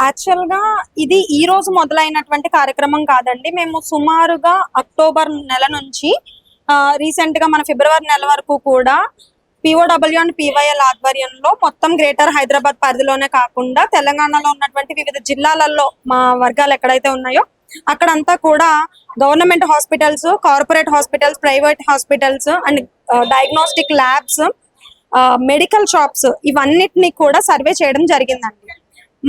Actual గా ఇది ఈ రోజు మొదలైనటువంటి కార్యక్రమం కాదండి. మేము సుమారుగా అక్టోబర్ నెల నుంచి రీసెంట్ గా మన ఫిబ్రవరి నెల వరకు కూడా పిఓడబ్ల్యూ అండ్ పివైఎల్ ఆధ్వర్యంలో మొత్తం గ్రేటర్ హైదరాబాద్ పరిధిలోనే కాకుండా తెలంగాణలో ఉన్నటువంటి వివిధ జిల్లాలలో మా వర్గాలు ఎక్కడైతే ఉన్నాయో అక్కడంతా కూడా government hospitals, corporate hospitals, private hospitals and diagnostic labs, medical shops ఇవన్నిటిని కూడా సర్వే చేయడం జరిగిందండి.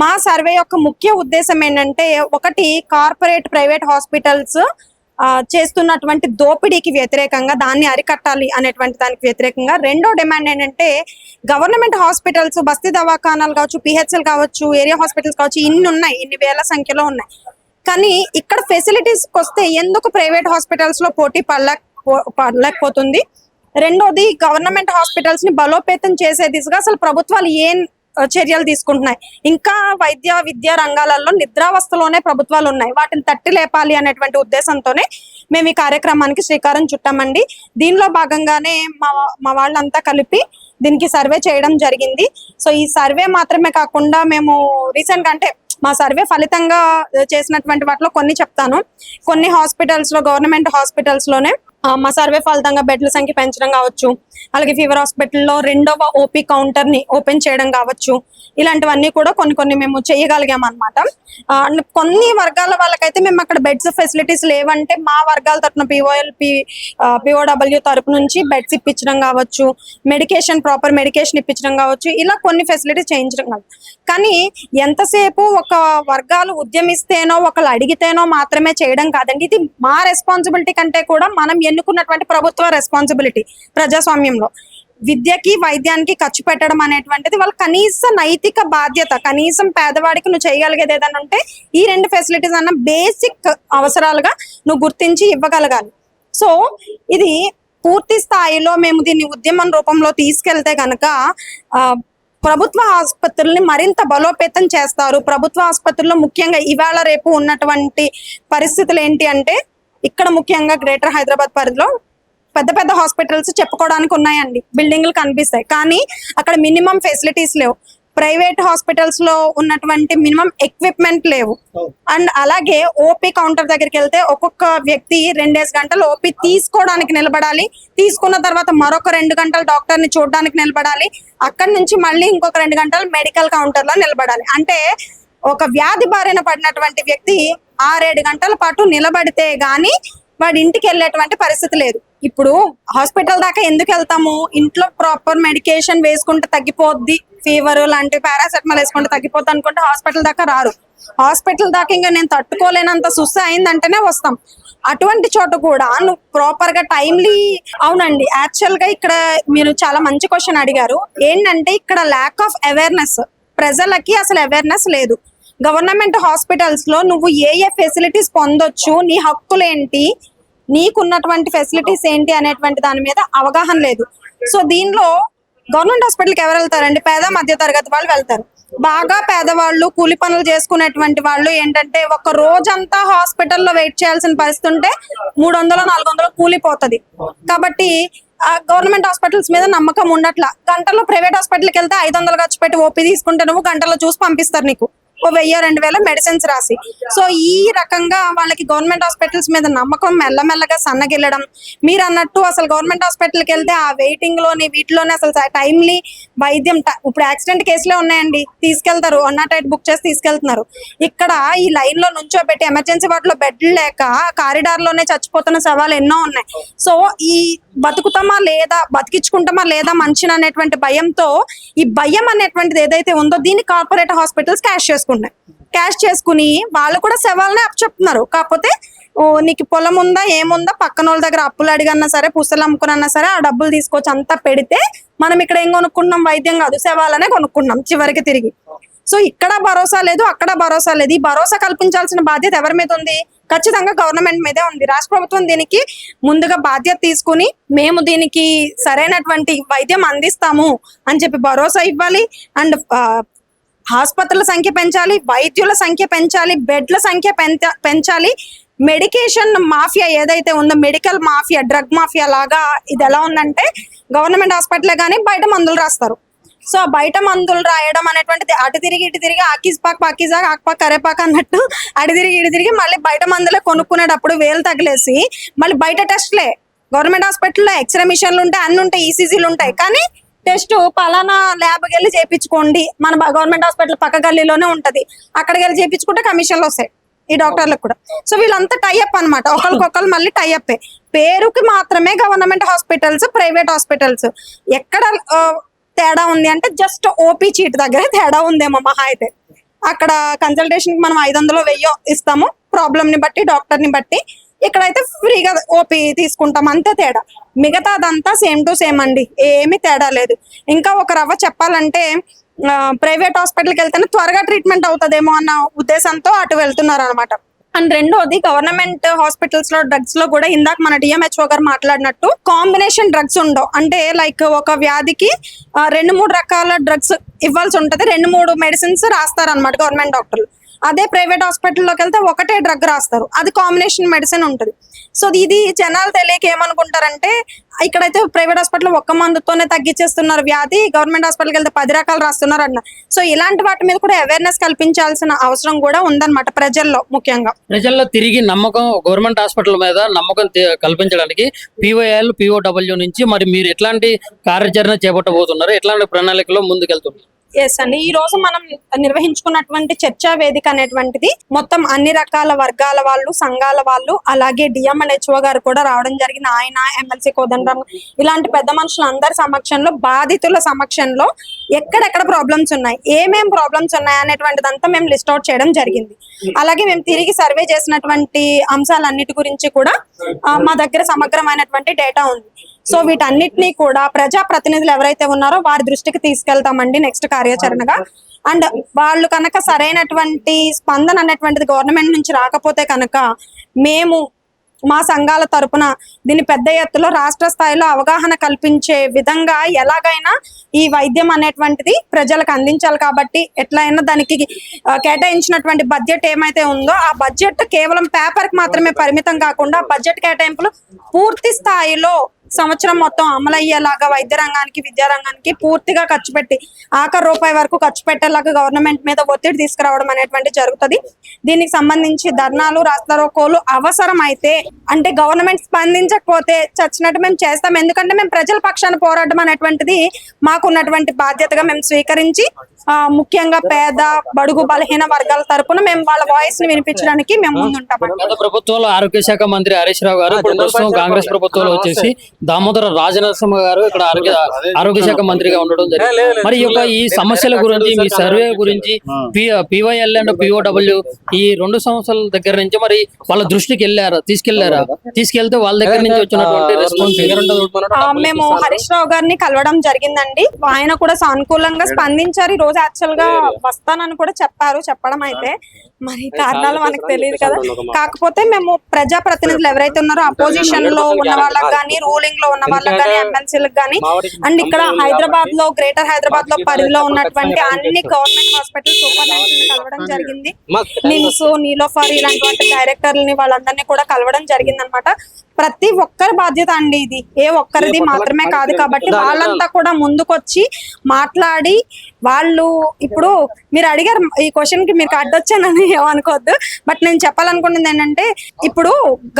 మా సర్వే యొక్క ముఖ్య ఉద్దేశం ఏంటంటే, ఒకటి కార్పొరేట్ ప్రైవేట్ హాస్పిటల్స్ చేస్తున్నటువంటి దోపిడీకి వ్యతిరేకంగా దాన్ని అరికట్టాలి అనేటువంటి దానికి వ్యతిరేకంగా. రెండో డిమాండ్ ఏంటంటే, గవర్నమెంట్ హాస్పిటల్స్, బస్తీ దవాఖానాలు కావచ్చు, పిహెచ్ఎల్ కావచ్చు, ఏరియా హాస్పిటల్స్ కావచ్చు, ఇన్ని ఉన్నాయి, ఇన్ని వేల సంఖ్యలో ఉన్నాయి. కానీ ఇక్కడ ఫెసిలిటీస్కి వస్తే ఎందుకు ప్రైవేట్ హాస్పిటల్స్ లో పోటీ పడలేకపోతుంది? రెండోది, గవర్నమెంట్ హాస్పిటల్స్ ని బలోపేతం చేసే దిశగా అసలు ప్రభుత్వాలు ఏం చర్యలు తీసుకుంటున్నాయి? ఇంకా విద్యా రంగాలలో నిద్రావస్థలోనే ప్రభుత్వాలు ఉన్నాయి, వాటిని తట్టి లేపాలి అనేటువంటి ఉద్దేశంతోనే మేము ఈ కార్యక్రమానికి శ్రీకారం చుట్టామండి. దీనిలో భాగంగానే మా వాళ్ళంతా కలిపి దీనికి సర్వే చేయడం జరిగింది. సో ఈ సర్వే మాత్రమే కాకుండా మేము రీసెంట్ గా, అంటే మా సర్వే ఫలితంగా చేసినటువంటి వాటిలో కొన్ని చెప్తాను. కొన్ని హాస్పిటల్స్ లో, గవర్నమెంట్ హాస్పిటల్స్ లోనే మా సర్వే ఫలితంగా బెడ్ల సంఖ్య పెంచడం కావచ్చు, అలాగే ఫీవర్ హాస్పిటల్లో 2వ ఓపీ కౌంటర్ ని ఓపెన్ చేయడం కావచ్చు, ఇలాంటివన్నీ కూడా కొన్ని మేము చేయగలిగాం అనమాట. కొన్ని వర్గాల వాళ్ళకైతే మేము అక్కడ బెడ్స్ ఫెసిలిటీస్ లేవంటే మా వర్గాల తరఫున పిఓడబ్ల్యూ తరపు నుంచి బెడ్స్ ఇప్పించడం కావచ్చు, ప్రాపర్ మెడికేషన్ ఇప్పించడం కావచ్చు, ఇలా కొన్ని ఫెసిలిటీస్ చేయించడం కావచ్చు. కానీ ఎంతసేపు ఒక వర్గాలు ఉద్యమిస్తేనో, ఒకళ్ళు అడిగితేనో మాత్రమే చేయడం కాదండి. ఇది మా రెస్పాన్సిబిలిటీ కంటే కూడా మనం ఎన్నుకున్నటువంటి ప్రభుత్వ రెస్పాన్సిబిలిటీ. ప్రజాస్వామ్యంలో విద్యకి, వైద్యానికి ఖర్చు పెట్టడం అనేటువంటిది వాళ్ళ కనీస నైతిక బాధ్యత. కనీసం పేదవాడికి నువ్వు చేయగలిగేది ఏదైనా ఉంటే ఈ 2 ఫెసిలిటీస్ అన్న బేసిక్ అవసరాలుగా నువ్వు గుర్తించి ఇవ్వగలగాలి. సో ఇది పూర్తి స్థాయిలో మేము దీన్ని ఉద్యమం రూపంలో తీసుకెళ్తే కనుక ప్రభుత్వ ఆసుపత్రుల్ని మరింత బలోపేతం చేస్తారు. ప్రభుత్వ ఆసుపత్రుల్లో ముఖ్యంగా ఇవాళ రేపు ఉన్నటువంటి పరిస్థితులు ఏంటి అంటే, ఇక్కడ ముఖ్యంగా గ్రేటర్ హైదరాబాద్ పరిధిలో పెద్ద హాస్పిటల్స్ చెప్పుకోవడానికి ఉన్నాయండి, బిల్డింగ్లు కనిపిస్తాయి, కానీ అక్కడ మినిమం ఫెసిలిటీస్ లేవు. ప్రైవేట్ హాస్పిటల్స్ లో ఉన్నటువంటి మినిమం ఎక్విప్మెంట్ లేవు. అండ్ అలాగే ఓపీ కౌంటర్ దగ్గరికి వెళ్తే ఒక్కొక్క వ్యక్తి 2 గంటలు ఓపీ తీసుకోవడానికి నిలబడాలి, తీసుకున్న తర్వాత మరొక 2 గంటలు డాక్టర్ ని చూడడానికి నిలబడాలి, అక్కడి నుంచి మళ్ళీ ఇంకొక 2 గంటలు మెడికల్ కౌంటర్ లో నిలబడాలి. అంటే ఒక వ్యాధి బారిన పడినటువంటి వ్యక్తి 6-7 గంటల పాటు నిలబడితే గాని వాడి ఇంటికి వెళ్ళేటువంటి పరిస్థితి లేదు. ఇప్పుడు హాస్పిటల్ దాకా ఎందుకు వెళ్తాము? ఇంట్లో ప్రాపర్ మెడికేషన్ వేసుకుంటే తగ్గిపోద్ది, ఫీవర్ లాంటి పారాసెటమాల్ వేసుకుంటే తగ్గిపోద్ది అనుకుంటే హాస్పిటల్ దాకా రారు. హాస్పిటల్ దాకా ఇంకా నేను తట్టుకోలేనంత సుస్థ అయిందంటేనే వస్తాం. అటువంటి చోట కూడా నువ్వు ప్రాపర్ గా టైమ్లీ. అవునండి, యాక్చువల్ గా ఇక్కడ మీరు చాలా మంచి క్వశ్చన్ అడిగారు. ఏంటంటే ఇక్కడ ల్యాక్ ఆఫ్ అవేర్నెస్, ప్రజలకి అసలు అవేర్నెస్ లేదు. గవర్నమెంట్ హాస్పిటల్స్ లో నువ్వు ఏ ఫెసిలిటీస్ పొందొచ్చు, నీ హక్కులేంటి, నీకున్నటువంటి ఫెసిలిటీస్ ఏంటి అనేటువంటి దాని మీద అవగాహన లేదు. సో దీనిలో గవర్నమెంట్ హాస్పిటల్కి ఎవరు వెళ్తారండి? పేద మధ్య తరగతి వాళ్ళు వెళ్తారు. బాగా పేదవాళ్ళు, కూలి పనులు చేసుకునేటువంటి వాళ్ళు ఏంటంటే ఒక రోజంతా హాస్పిటల్లో వెయిట్ చేయాల్సిన పరిస్థితి ఉంటే 300-400 కూలిపోతుంది. కాబట్టి గవర్నమెంట్ హాస్పిటల్స్ మీద నమ్మకం ఉండట్లా. గంటలో ప్రైవేట్ హాస్పిటల్కి వెళ్తే 500 ఖర్చు పెట్టి ఓపీ తీసుకుంటే నువ్వు గంటలో చూసి పంపిస్తారు, నీకు 1000-2000 మెడిసిన్స్ రాసి. సో ఈ రకంగా వాళ్ళకి గవర్నమెంట్ హాస్పిటల్స్ మీద నమ్మకం మెల్లమెల్లగా సన్నగిల్లడం. మీరు అన్నట్టు అసలు గవర్నమెంట్ హాస్పిటల్కి వెళ్తే ఆ వెయిటింగ్ లోని వీటిలోనే అసలు టైమ్లీ వైద్యం. ఇప్పుడు యాక్సిడెంట్ కేసులే ఉన్నాయండి, తీసుకెళ్తారు, 108 బుక్ చేసి తీసుకెళ్తున్నారు. ఇక్కడ ఈ లైన్ లో నుంచోబెట్టి ఎమర్జెన్సీ వాటిలో బెడ్లు లేక కారిడార్ లోనే చచ్చిపోతున్న సవాలు ఎన్నో ఉన్నాయి. సో ఈ బతుకుతామా లేదా, బతికించుకుంటామా లేదా మనిషిని అనేటువంటి భయంతో, ఈ భయం అనేటువంటిది ఏదైతే ఉందో దీన్ని కార్పొరేట్ హాస్పిటల్స్ క్యాష్ చేసుకుని వాళ్ళు కూడా శవాలనే అప్పచెప్తున్నారు. కాకపోతే నీకు పొలం ఉందా, ఏముందా, పక్కన వాళ్ళ దగ్గర అప్పులు అడిగన్నా సరే, పుస్తలు అమ్ముకున్నా సరే ఆ డబ్బులు తీసుకొచ్చి అంతా పెడితే మనం ఇక్కడ ఏం కొనుక్కున్నాం? వైద్యం కాదు, శవాలనే కొనుక్కున్నాం చివరికి తిరిగి. సో ఇక్కడ భరోసా లేదు, అక్కడ భరోసా లేదు. ఈ భరోసా కల్పించాల్సిన బాధ్యత ఎవరి మీద ఉంది? ఖచ్చితంగా గవర్నమెంట్ మీదే ఉంది. రాష్ట్ర ప్రభుత్వం దీనికి ముందుగా బాధ్యత తీసుకుని మేము దీనికి సరైనటువంటి వైద్యం అందిస్తాము అని చెప్పి భరోసా ఇవ్వాలి. అండ్ ఆసుపత్రుల సంఖ్య పెంచాలి, వైద్యుల సంఖ్య పెంచాలి, బెడ్ల సంఖ్య పెంచాలి. మెడికేషన్ మాఫియా ఏదైతే ఉందో, మెడికల్ మాఫియా, డ్రగ్ మాఫియా లాగా ఇది ఎలా ఉందంటే, గవర్నమెంట్ హాస్పిటలే కానీ బయట మందులు రాస్తారు. సో బయట మందులు రాయడం అనేటువంటిది అటు తిరిగి ఇటు తిరిగి ఆకీస్ పాక్ పాకీజా ఆక్పాక్ కరేపాక్ అన్నట్టు అటు తిరిగి ఇటు తిరిగి మళ్ళీ బయట మందులే కొనుక్కునేటప్పుడు వేలు తగిలేసి మళ్ళీ బయట టెస్ట్లే. గవర్నమెంట్ హాస్పిటల్లో ఎక్స్రే మిషన్లు ఉంటాయి, అన్ని ఉంటాయి, ఈసీజీలు ఉంటాయి, కానీ టెస్ట్ పలానా ల్యాబ్కి వెళ్ళి చేయించుకోండి, మన గవర్నమెంట్ హాస్పిటల్ పక్క గల్లీలోనే ఉంటది, అక్కడికి వెళ్ళి చేయించుకుంటే కమిషన్లు వస్తాయి ఈ డాక్టర్లకు కూడా. సో వీళ్ళంతా టైఅప్ అనమాట, ఒకరికొకరు మళ్ళీ టైఅప్. పేరుకి మాత్రమే గవర్నమెంట్ హాస్పిటల్స్, ప్రైవేట్ హాస్పిటల్స్. ఎక్కడ తేడా ఉంది అంటే జస్ట్ ఓపీ చీట్ దగ్గరే తేడా ఉందేమో మహా అయితే. అక్కడ కన్సల్టేషన్ మనం 500 1000 ఇస్తాము ప్రాబ్లమ్ ని బట్టి, డాక్టర్ ని బట్టి. ఇక్కడైతే ఫ్రీగా ఓపీ తీసుకుంటాం, అంతే తేడా. మిగతాదంతా సేమ్ టు సేమ్ అండి, ఏమీ తేడా లేదు. ఇంకా ఒక రవ్వ చెప్పాలంటే ప్రైవేట్ హాస్పిటల్కి వెళ్తేనే త్వరగా ట్రీట్మెంట్ అవుతుందేమో అన్న ఉద్దేశంతో అటు వెళ్తున్నారు అనమాట. అండ్ రెండోది, గవర్నమెంట్ హాస్పిటల్స్ లో డ్రగ్స్ లో కూడా ఇందాక మన డిఎంహెచ్ఓ గారు మాట్లాడినట్టు కాంబినేషన్ డ్రగ్స్ ఉండవు. అంటే లైక్ ఒక వ్యాధికి 2-3 రకాల డ్రగ్స్ ఇవ్వాల్సి ఉంటది, 2-3 మెడిసిన్స్ రాస్తారనమాట గవర్నమెంట్ డాక్టర్లు. అదే ప్రైవేట్ హాస్పిటల్లోకి వెళ్తే ఒకటే డ్రగ్ రాస్తారు, అది కాంబినేషన్ మెడిసిన్ ఉంటుంది. సో ఇది జనాలు తెలియక ఏమనుకుంటారంటే ఇక్కడైతే ప్రైవేట్ హాస్పిటల్ ఒక్క మందుతోనే తగ్గించేస్తున్నారు వ్యాధి, గవర్నమెంట్ హాస్పిటల్కి వెళ్తే 10 రకాలు రాస్తున్నారు అన్న. సో ఇలాంటి వాటి మీద కూడా అవేర్నెస్ కల్పించాల్సిన అవసరం కూడా ఉందన్నమాట ప్రజల్లో. ముఖ్యంగా ప్రజల్లో తిరిగి నమ్మకం, గవర్నమెంట్ హాస్పిటల్ మీద నమ్మకం కల్పించడానికి PYL POW నుంచి మరి మీరు ఎట్లాంటి కార్యాచరణ చేపట్టబోతున్నారు, ఎట్లాంటి ప్రణాళికలో ముందుకెళ్తున్నారు? ఎస్ అండి, ఈ రోజు మనం నిర్వహించుకున్నటువంటి చర్చా వేదిక అనేటువంటిది మొత్తం అన్ని రకాల వర్గాల వాళ్ళు, సంఘాల వాళ్ళు, అలాగే డిఎంహెచ్ఓ గారు కూడా రావడం జరిగింది. ఆయన, ఎమ్మెల్సీ కోదండరాం, ఇలాంటి పెద్ద మనుషులు అందరి సమక్షంలో, బాధితుల సమక్షంలో ఎక్కడెక్కడ ప్రాబ్లమ్స్ ఉన్నాయి, ఏమేం ప్రాబ్లమ్స్ ఉన్నాయి అనేటువంటిదంతా మేము లిస్ట్ అవుట్ చేయడం జరిగింది. అలాగే మేము తిరిగి సర్వే చేసినటువంటి అంశాలన్నిటి గురించి కూడా మా దగ్గర సమగ్రమైనటువంటి డేటా ఉంది. సో వీటన్నిటినీ కూడా ప్రజా ప్రతినిధులు ఎవరైతే ఉన్నారో వారి దృష్టికి తీసుకెళ్తామండి నెక్స్ట్ కార్యాచరణగా. అండ్ వాళ్ళు కనుక సరైనటువంటి స్పందన అనేటువంటిది గవర్నమెంట్ నుంచి రాకపోతే కనుక మేము మా సంఘాల తరపున దీన్ని పెద్ద ఎత్తులో రాష్ట్ర స్థాయిలో అవగాహన కల్పించే విధంగా ఎలాగైనా ఈ వైద్యం అనేటువంటిది ప్రజలకు అందించాలి. కాబట్టి ఎట్లయినా దానికి కేటాయించినటువంటి బడ్జెట్ ఏమైతే ఉందో ఆ బడ్జెట్ కేవలం పేపర్కి మాత్రమే పరిమితం కాకుండా బడ్జెట్ కేటాయింపులు పూర్తి స్థాయిలో సంవత్సరం మొత్తం అమలయ్యేలాగా వైద్య రంగానికి, విద్యా రంగానికి పూర్తిగా ఖర్చు పెట్టి ఆఖరి రూపాయి వరకు ఖర్చు పెట్టేలాగా గవర్నమెంట్ మీద ఒత్తిడి తీసుకురావడం అనేటువంటి జరుగుతుంది. దీనికి సంబంధించి ధర్నాలు, రాస్తారోకోలు అవసరం అయితే, అంటే గవర్నమెంట్ స్పందించకపోతే చచ్చినట్టు మేము చేస్తాం. ఎందుకంటే మేము ప్రజల పక్షాన పోరాటం అనేటువంటిది మాకున్నటువంటి బాధ్యతగా మేము స్వీకరించి ముఖ్యంగా పేద, బడుగు, బలహీన వర్గాల తరపున మేము వాళ్ళ వాయిస్ ని వినిపించడానికి మేము ముందుంటాం. గత ప్రభుత్వంలో ఆరోగ్య శాఖ మంత్రి హరీష్ రావు గారు, ఇప్పుడు ప్రస్తుతం కాంగ్రెస్ ప్రభుత్వంలో వచ్చేసి దామోదర రాజనరసింహ గారు ఇక్కడ ఆరోగ్య శాఖ మంత్రిగా ఉండడం జరిగింది. మరి ఈ సమస్యల గురించి, మీ సర్వే గురించి PYL అండ్ POW ఈ 2 సంవత్సరాల దగ్గర నుంచి మరి వాళ్ళ దృష్టికి తీసుకెళ్తే వాళ్ళ దగ్గర నుంచి వచ్చినటువంటి రెస్పాన్స్? మేము హరీష్ రావు గారిని కలవడం జరిగిందండి, ఆయన కూడా సానుకూలంగా స్పందించారు. ఈ రోజు యాక్చువల్ గా వస్తానని కూడా చెప్పడం అయితే మరి కారణాలు మనకు తెలియదు కదా. కాకపోతే మేము ప్రజా ప్రతినిధులు ఎవరైతే ఉన్నారో అపోజిషన్ లో ఉన్న వాళ్ళకి కానీ, రూలింగ్ లో ఉన్న వాళ్ళకి కానీ, ఎమ్మెల్సీలకు కానీ, అండ్ ఇక్కడ హైదరాబాద్ లో, గ్రేటర్ హైదరాబాద్ లో పరిధిలో ఉన్నటువంటి అన్ని గవర్నమెంట్ హాస్పిటల్ సూపరింటెండెంట్ కలవడం జరిగింది. నిమ్స్, నీలోఫర్ ఇలాంటి డైరెక్టర్లని వాళ్ళందరినీ కూడా కలవడం జరిగింది అనమాట. ప్రతి ఒక్కరి బాధ్యత అండి ఇది, ఏ ఒక్కరిది మాత్రమే కాదు. కాబట్టి వాళ్ళంతా కూడా ముందుకొచ్చి మాట్లాడి, వాళ్ళు ఇప్పుడు మీరు అడిగారు ఈ క్వశ్చన్ కి, మీకు అడ్డొచ్చానని ఏమనుకోవద్దు. బట్ నేను చెప్పాలనుకున్నది ఏంటంటే, ఇప్పుడు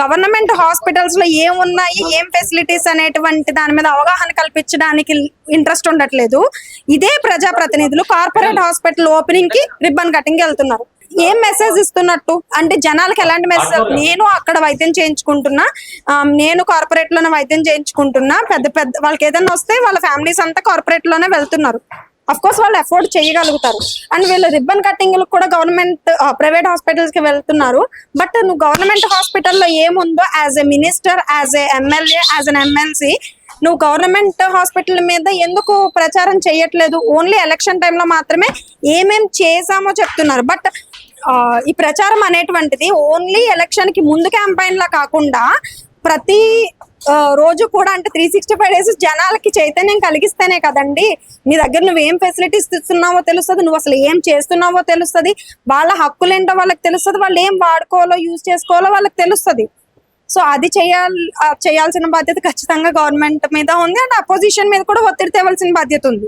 గవర్నమెంట్ హాస్పిటల్స్ లో ఏం ఉన్నాయి, ఏం ఫెసిలిటీస్ అనేటువంటి దాని మీద అవగాహన కల్పించడానికి ఇంట్రెస్ట్ ఉండట్లేదు. ఇదే ప్రజాప్రతినిధులు కార్పొరేట్ హాస్పిటల్ ఓపెనింగ్ కి రిబ్బన్ కటింగ్ వెళ్తున్నారు. ఏం మెసేజ్ ఇస్తున్నట్టు అంటే జనాలకు ఎలాంటి మెసేజ్? నేను అక్కడ వైద్యం చేయించుకుంటున్నా, నేను కార్పొరేట్ లోనే వైద్యం చేయించుకుంటున్నా, పెద్ద వాళ్ళకి ఏదైనా వస్తే వాళ్ళ ఫ్యామిలీస్ అంతా కార్పొరేట్ లోనే వెళ్తున్నారు. అఫ్ కోర్స్ వాళ్ళు అఫోర్డ్ చేయగలుగుతారు. అండ్ వీళ్ళు రిబ్బన్ కటింగ్ కూడా గవర్నమెంట్ ప్రైవేట్ హాస్పిటల్స్ కి వెళ్తున్నారు. బట్ నువ్వు గవర్నమెంట్ హాస్పిటల్లో ఏముందో as a minister, as a MLA, as N MLC నువ్వు గవర్నమెంట్ హాస్పిటల్ మీద ఎందుకు ప్రచారం చేయట్లేదు? ఓన్లీ ఎలక్షన్ టైంలో మాత్రమే ఏమేం చేసామో చెప్తున్నారు. బట్ ఈ ప్రచారం అనేటువంటిది ఓన్లీ ఎలక్షన్ కి ముందు క్యాంపెయిన్ లా కాకుండా ప్రతి రోజు కూడా, అంటే 365 days జనాలకి చైతన్యం కలిగిస్తేనే కదండి నీ దగ్గర నువ్వేం ఫెసిలిటీస్ ఇస్తున్నావో తెలుస్తుంది, నువ్వు అసలు ఏం చేస్తున్నావో తెలుస్తుంది, వాళ్ళ హక్కులేంటో వాళ్ళకి తెలుస్తుంది, వాళ్ళు ఏం వాడుకోవాలో, యూజ్ చేసుకోవాలో వాళ్ళకి తెలుస్తుంది. సో అది చేయాల్సిన బాధ్యత ఖచ్చితంగా గవర్నమెంట్ మీద ఉంది. అండ్ అపోజిషన్ మీద కూడా ఒత్తిడి తేవాల్సిన బాధ్యత ఉంది.